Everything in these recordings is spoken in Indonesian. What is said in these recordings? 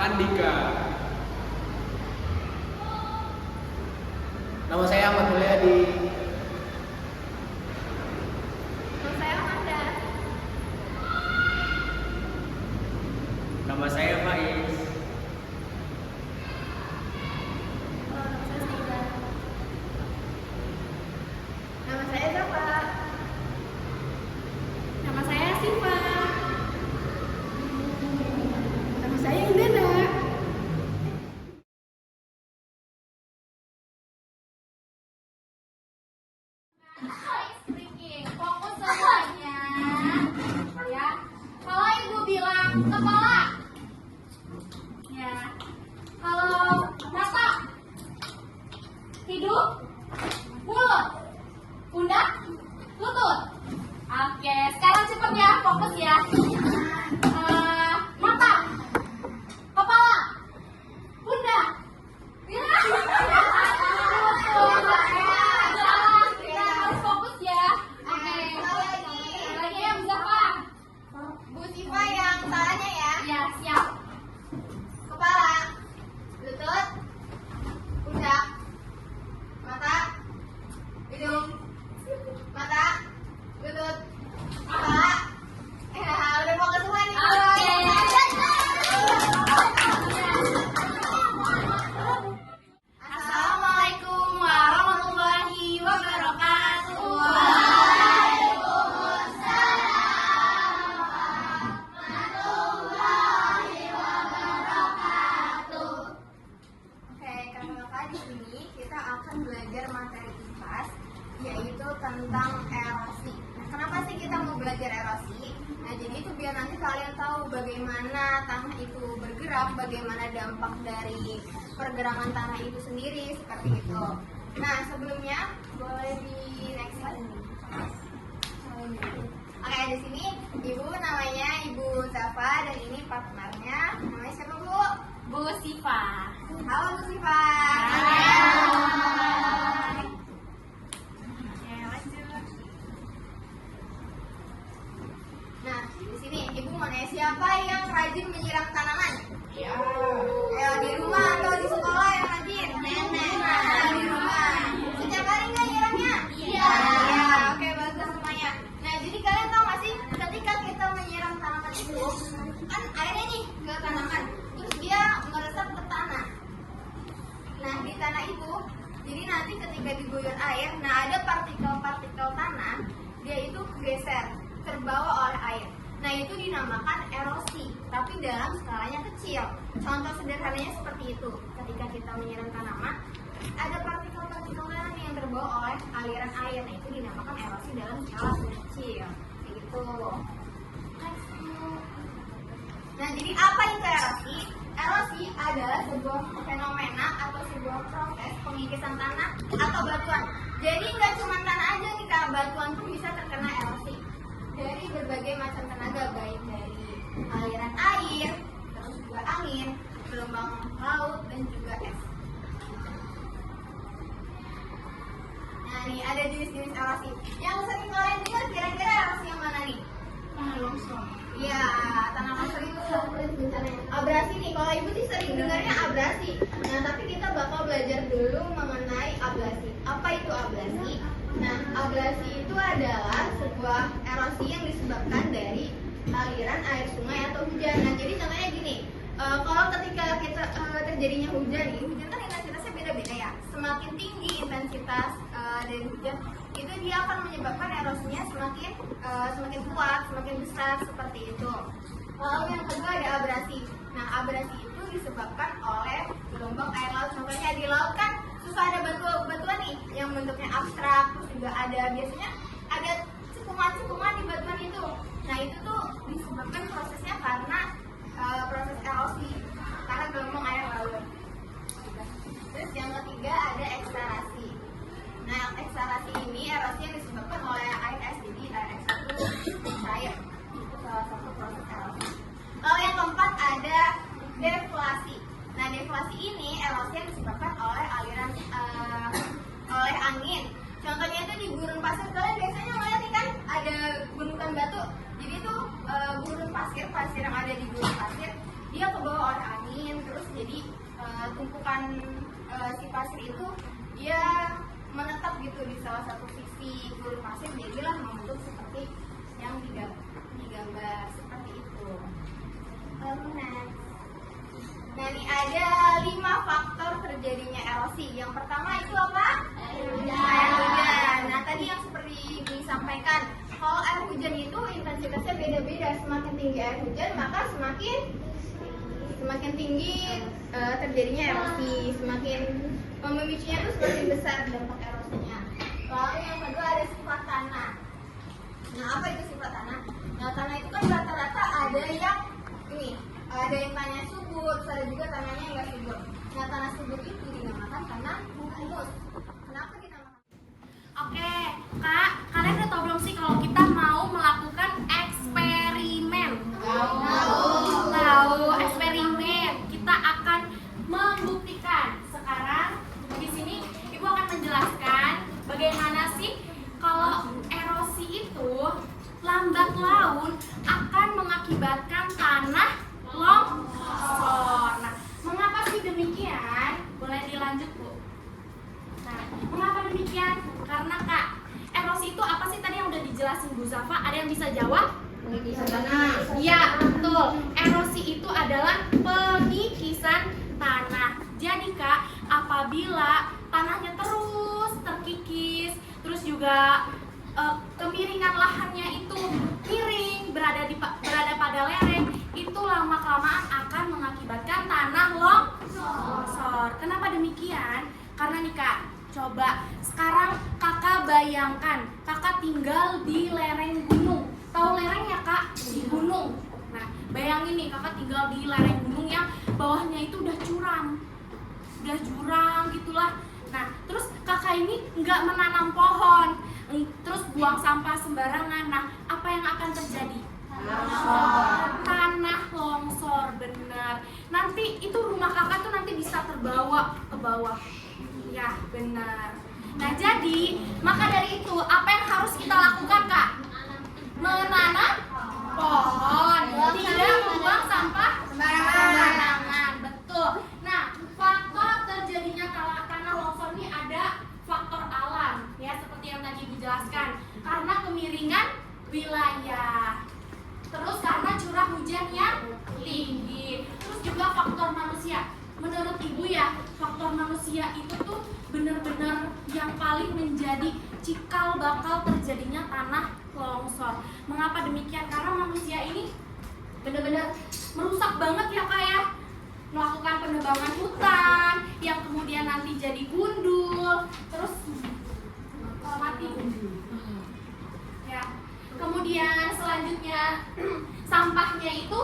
Andika. Nama saya Ahmad Mulyadi. Nama saya Amanda. Nama saya Faiz. Nama saya Sida. Nama saya Zafa. Nama saya Siva. Nama saya Indra. Speaking, fokus semuanya. Ya, kalau ibu bilang kepala, ya. Kalau mata, hidung, mulut, pundak, lutut. Oke, sekarang cepet ya, fokus ya. Mata, kepala, pundak. Ya. Fokus ya. Oke. Lagi ya, Bu Zafa. Bu Siva yang salahnya ya. Ya, siap. Kepala, lutut, pundak, mata, hidung, mata, lutut, kepala. Udah fokus semua nih. Assalamualaikum warahmatullahi wabarakatuh. Oke, Kak, di sini kita akan belajar materi IPAS, yaitu tentang erosi. Nah, kenapa sih kita mau belajar erosi? Nah, jadi itu biar nanti kalian tahu bagaimana tanah itu bergerak, bagaimana dampak dari pergerakan tanah itu sendiri, seperti itu. Nah, sebelumnya boleh di next slide ini. Oke, di sini ibu namanya Ibu Zafa dan ini partnernya namanya siapa, Bu? Bu Siva. Halo Bu Siva. Hai. Ya, lanjut. Nah, di sini ibu mau nanya siapa yang rajin menyiram tanaman? Ya. Ayo, di rumah atau di sekolah yang rajin? Nenek. Nah, di rumah. Setiap hari nggak nyiramnya? Iya. Ya, oke, bagus semuanya. Nah, jadi kalian tahu nggak sih ketika kita menyiram tanaman itu kan airnya nih ke tanaman, terus dia meresap ke tanah. Nah, di tanah itu, jadi nanti ketika diguyur air, nah ada partikel-partikel tanah, dia itu geser, terbawa oleh air. Nah, itu dinamakan erosi, tapi dalam skalanya kecil. Contoh sederhananya seperti itu. Ketika kita menyiram tanaman, ada partikel-partikel tanah nih yang terbawa oleh aliran air. Nah, itu dinamakan erosi dalam skala kecil. Kayak gitu. Nah, jadi apa itu erosi? Erosi adalah sebuah fenomena atau sebuah proses pengikisan tanah atau batuan. Jadi nggak cuma tanah aja nih Kak, batuan pun bisa terkena erosi dari berbagai macam tenaga, baik dari aliran air, terus juga angin, gelombang laut, dan juga es. Nah, nih ada jenis-jenis erosi. Yang sering kalian dengar kira-kira erosi yang mana nih? Tanah longsor. Iya, tanah longsor itu abrasi nih. Kalau ibu sih sering dengarnya abrasi. Nah, tapi kita bakal belajar dulu mengenai ablasi. Apa itu ablasi? Nah, ablasi itu adalah sebuah erosi yang disebabkan dari aliran air sungai atau hujan. Nah, jadi contohnya gini, kalau ketika kita terjadinya hujan nih, hujan kan intensitasnya beda-beda ya. Semakin tinggi intensitas dari hujan, itu dia akan menyebabkan erosinya semakin kuat, semakin besar seperti itu. Lalu yang kedua ada abrasi. Nah, abrasi itu disebabkan oleh gelombang air laut. Contohnya di laut kan suka ada batuan nih yang bentuknya abstrak, terus juga biasanya ada cekungan-cekungan di batuan itu. Nah, itu tuh disebabkan prosesnya karena proses erosi, karena gelombang air laut. Terus yang ketiga ada ekstarasi. Nah, ekstarasi ini erosi yang disebabkan oleh air es. Jadi air es itu cair. Itu salah satu proses erosi. Lalu yang keempat ada deflasi. Nah, deflasi ini erosi yang disebabkan oleh aliran oleh angin. Contohnya itu di gurun pasir, kalian biasanya ngeliat nih kan ada gunungan batu. Jadi itu gurun pasir yang ada di gurun pasir dia kebawa oleh angin, terus jadi tumpukan si pasir itu dia menetap gitu di salah satu sisi gurun pasir, jadilah membentuk seperti yang digambar seperti itu. Nah, ini ada 5 faktor terjadinya erosi. Yang pertama itu apa? Air hujan. Nah, tadi yang seperti disampaikan, kalau air hujan itu intensitasnya beda-beda. Semakin tinggi air hujan, maka semakin tinggi terjadinya erosi. Semakin memicunya itu semakin besar dampak erosinya. Lalu yang kedua ada sifat tanah. Nah, apa itu sifat tanah? Nah, tanah itu kan rata-rata ada yang tanahnya subur, ada juga tanahnya yang nggak subur. Nah, tanah subur itu dinamakan tanah humus. Kenapa dinamakan? Oke, Kak, kalian udah tahu belum sih kalau kita mau melakukan eksperimen? Tahu eksperimen. Kita akan membuktikan. Sekarang di sini Ibu akan menjelaskan bagaimana sih kalau erosi itu lambat laun akan mengakibatkan tanah longsor. Nah, mengapa sih demikian? Boleh dilanjut, Bu. Nah, mengapa demikian? Karena Kak, erosi itu apa sih tadi yang udah dijelasin Bu Zafa? Ada yang bisa jawab? Pengikisan tanah. Iya, betul. Erosi itu adalah pengikisan tanah. Jadi Kak, apabila tanahnya terus terkikis, terus juga kemiringan lahannya itu miring, berada pada lereng, itu lama-kelamaan akan mengakibatkan tanah longsor. Kenapa demikian? Karena nih Kak, coba sekarang Kakak bayangkan, Kakak tinggal di lereng gunung. Tahu lereng ya Kak? Di gunung. Nah, bayangin nih Kakak tinggal di lereng gunung yang bawahnya itu udah jurang gitulah. Nah, terus Kakak ini nggak menanam pohon, terus buang sampah sembarangan. Nah, apa yang akan terjadi? Tanah longsor, benar. Nanti itu rumah Kakak tuh nanti bisa terbawa ke bawah. Ya, benar. Nah, jadi maka dari itu apa yang harus kita lakukan, Kak? Menanam pohon, tidak membuang sampah sembarangan. Betul. Nah, faktor terjadinya tanah longsor ini ada faktor alam, ya seperti yang tadi dijelaskan. Karena kemiringan wilayah. Terus karena curah hujan yang tinggi. Terus juga faktor manusia. Menurut Ibu ya, faktor manusia itu tuh benar-benar yang paling menjadi cikal bakal terjadinya tanah longsor. Mengapa demikian? Karena manusia ini benar-benar merusak banget ya Kak ya. Melakukan penebangan hutan yang kemudian nanti jadi gundul, terus mati. Ya. Kemudian selanjutnya sampahnya itu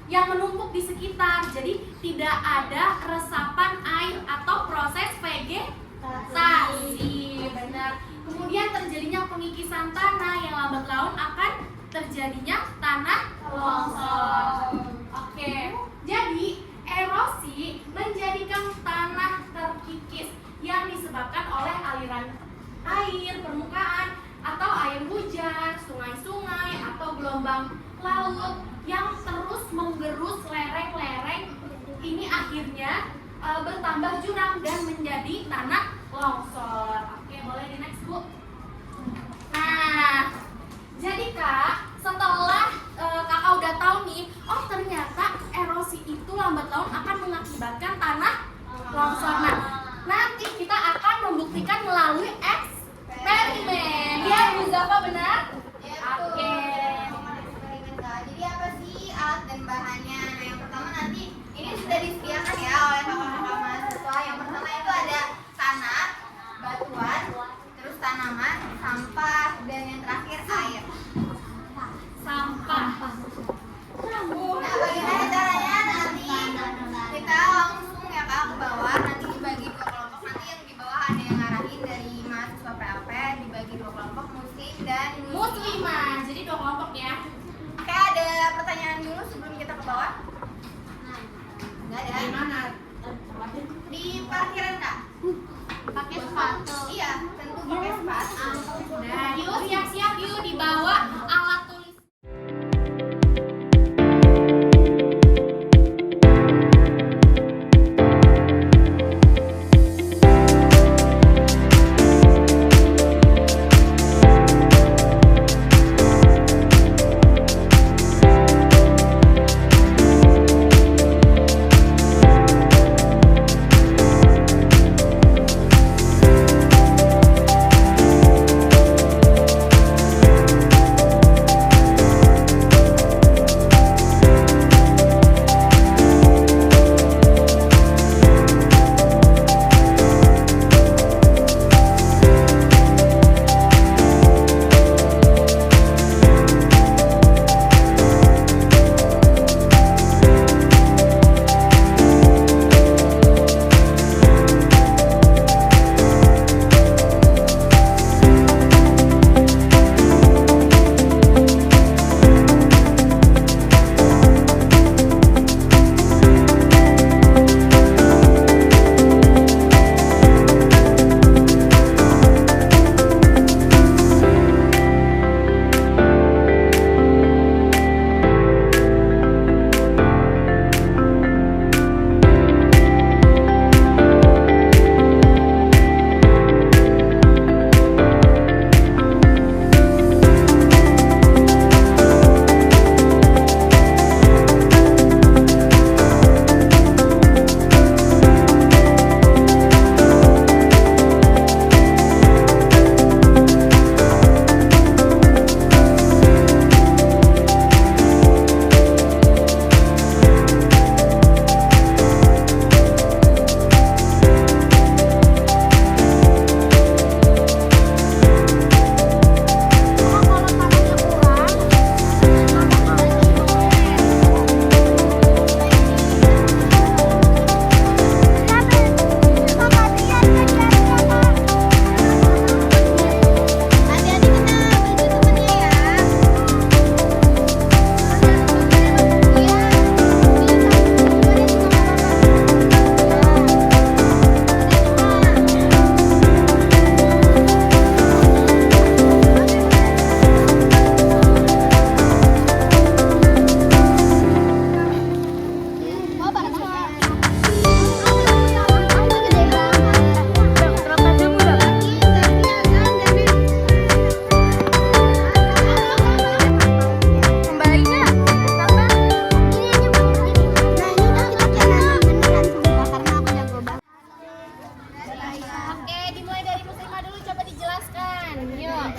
yang menumpuk di sekitar, jadi tidak ada resapan air atau proses vegetasi. Benar. Kemudian terjadinya pengikisan tanah yang lambat laun akan terjadinya tanah longsor. Oke. Jadi erosi menjadikan tanah terkikis yang disebabkan oleh aliran air permukaan atau air hujan, sungai-sungai atau gelombang laut yang terus menggerus lereng-lereng ini akhirnya bertambah jurang dan menjadi tanah longsor. Oke, boleh di next Bu. Nah, jadi Kak, setelah Kakak udah tahu nih, oh ternyata erosi itu lambat laun akan mengakibatkan tanah longsor. Nah, nanti kita akan membuktikan melalui eksperimen. Ya, Bu Zafa benar? Ya, Oke. Jadi apa sih alat dan bahannya? Nah, yang pertama nanti ini sudah disediakan ya oleh kakak-kakak mahasiswa. Yang pertama itu ada tanah, batuan, terus tanaman, sampah, dan yang terakhir air. Sampah. Nah, bagaimana caranya? Nanti kita langsung ya Kak ke bawah. Nanti dibagi 2 kelompok. Nanti yang di bawah ada yang ngarahin dari mahasiswa PAP, dibagi 2 kelompok, muslim dan Muslimah. Jadi 2 kelompok ya. Oke, ada pertanyaan dulu sebelum kita ke bawah? Enggak ada. Di mana? Di parkiran Kak. Pakai sepatu. Iya, tentu pakai sepatu. Nah, yuk siap-siap yuk dibawa alat tulis.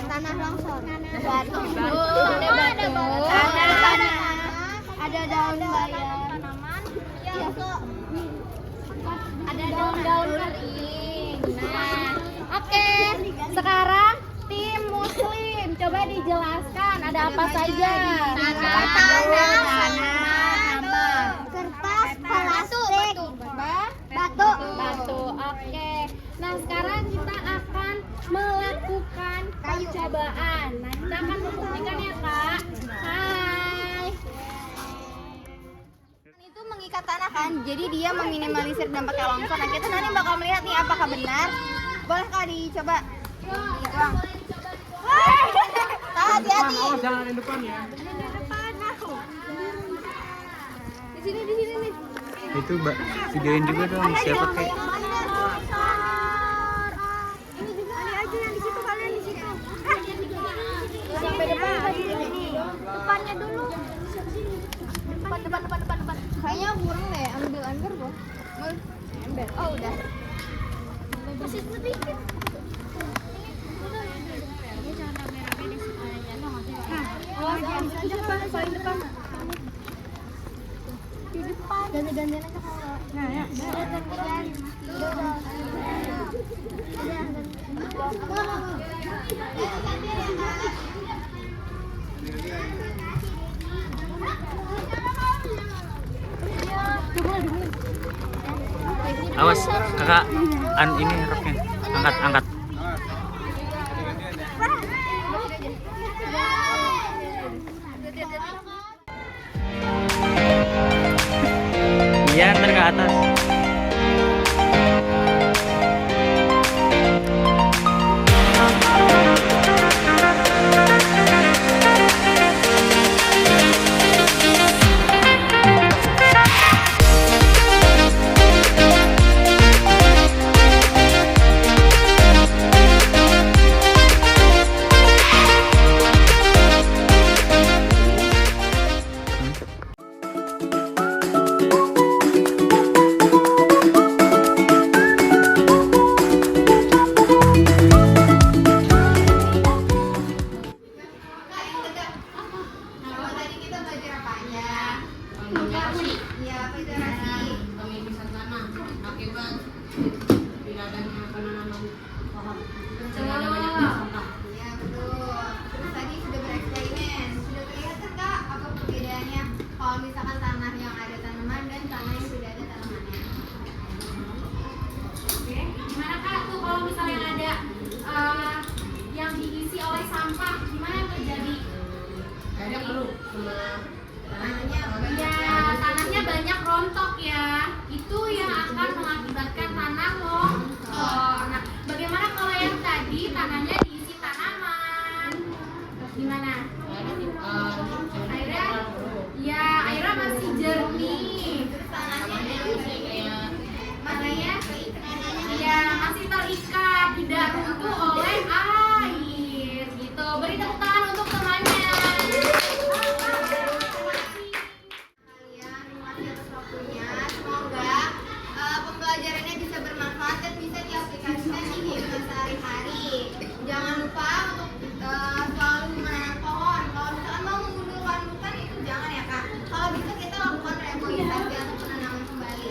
Tanah longsor. Batu. Ada batu. Tanah. Ada daun bayam. Tanaman. Iya kok. Ada daun-daun kering. Nah, oke. Sekarang tim muslim coba dijelaskan ada apa saja. Kertas, plastik, batu. Batu. Oke. Nah, sekarang kita akan melakukan percobaan. Nah, kita akan membuktikan ya, Kak. Hai. Itu mengikat tanah kan, jadi dia meminimalisir dampaknya longsor. Nah, kita nanti bakal melihat nih apakah benar. Boleh Kak dicoba? Bang. Kak, hati-hati. Jangan di depan ya. Di sini nih. Itu videoin juga dong siapa kayak. Ini juga ada aja yang di situ, kalian di situ. Sampai depan tadi ini. Depannya dulu. Depan. Kayaknya kurang deh, ambil angker kok. Ember. Oh, udah. Masih sedikit. Di depan, paling depan. Di depan. Ganti-gantian aja kalau. Nah, ya. Awas kakak, ini roknya. Angkat. Iya, ntar ke atas. Kalau misalkan tanah yang ada tanaman dan tanah yang tidak ada tanamannya. Oke, gimana Kak tuh kalau misalnya ada yang diisi oleh sampah, gimana yang terjadi? Tanahnya banyak rontok ya. Itu yang akan mengakibatkan tanah longsor. Nah, bagaimana kalau yang tadi tanahnya diisi tanaman? Gimana? Airnya masih jernih. Terus tanahnya Masih terikat, tidak runtuh oleh air. Gitu. Beri tepuk tangan untuk temannya. Kalian masih atas waktunya. Semoga pembelajarannya bisa bermanfaat dan bisa diaplikasikan di kehidupan sehari-hari. Jangan lupa untuk selalu menanam pohon. Kalau misalkan mau mengundurkan hutan itu jangan ya Kak. Kalau bisa kita lakukan reboisasi atau penanaman kembali.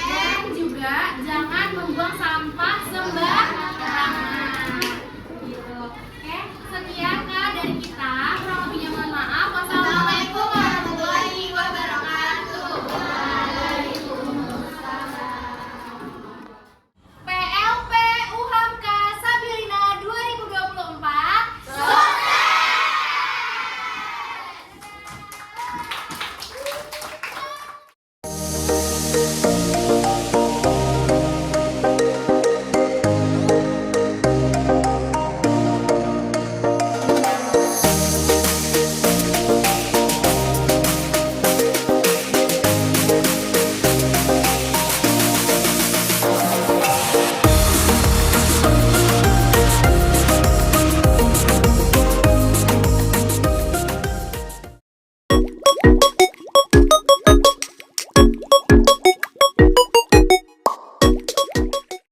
Dan juga jangan membuang sampah sembarangan. Gitu. Oke, sekian Kak dari kita.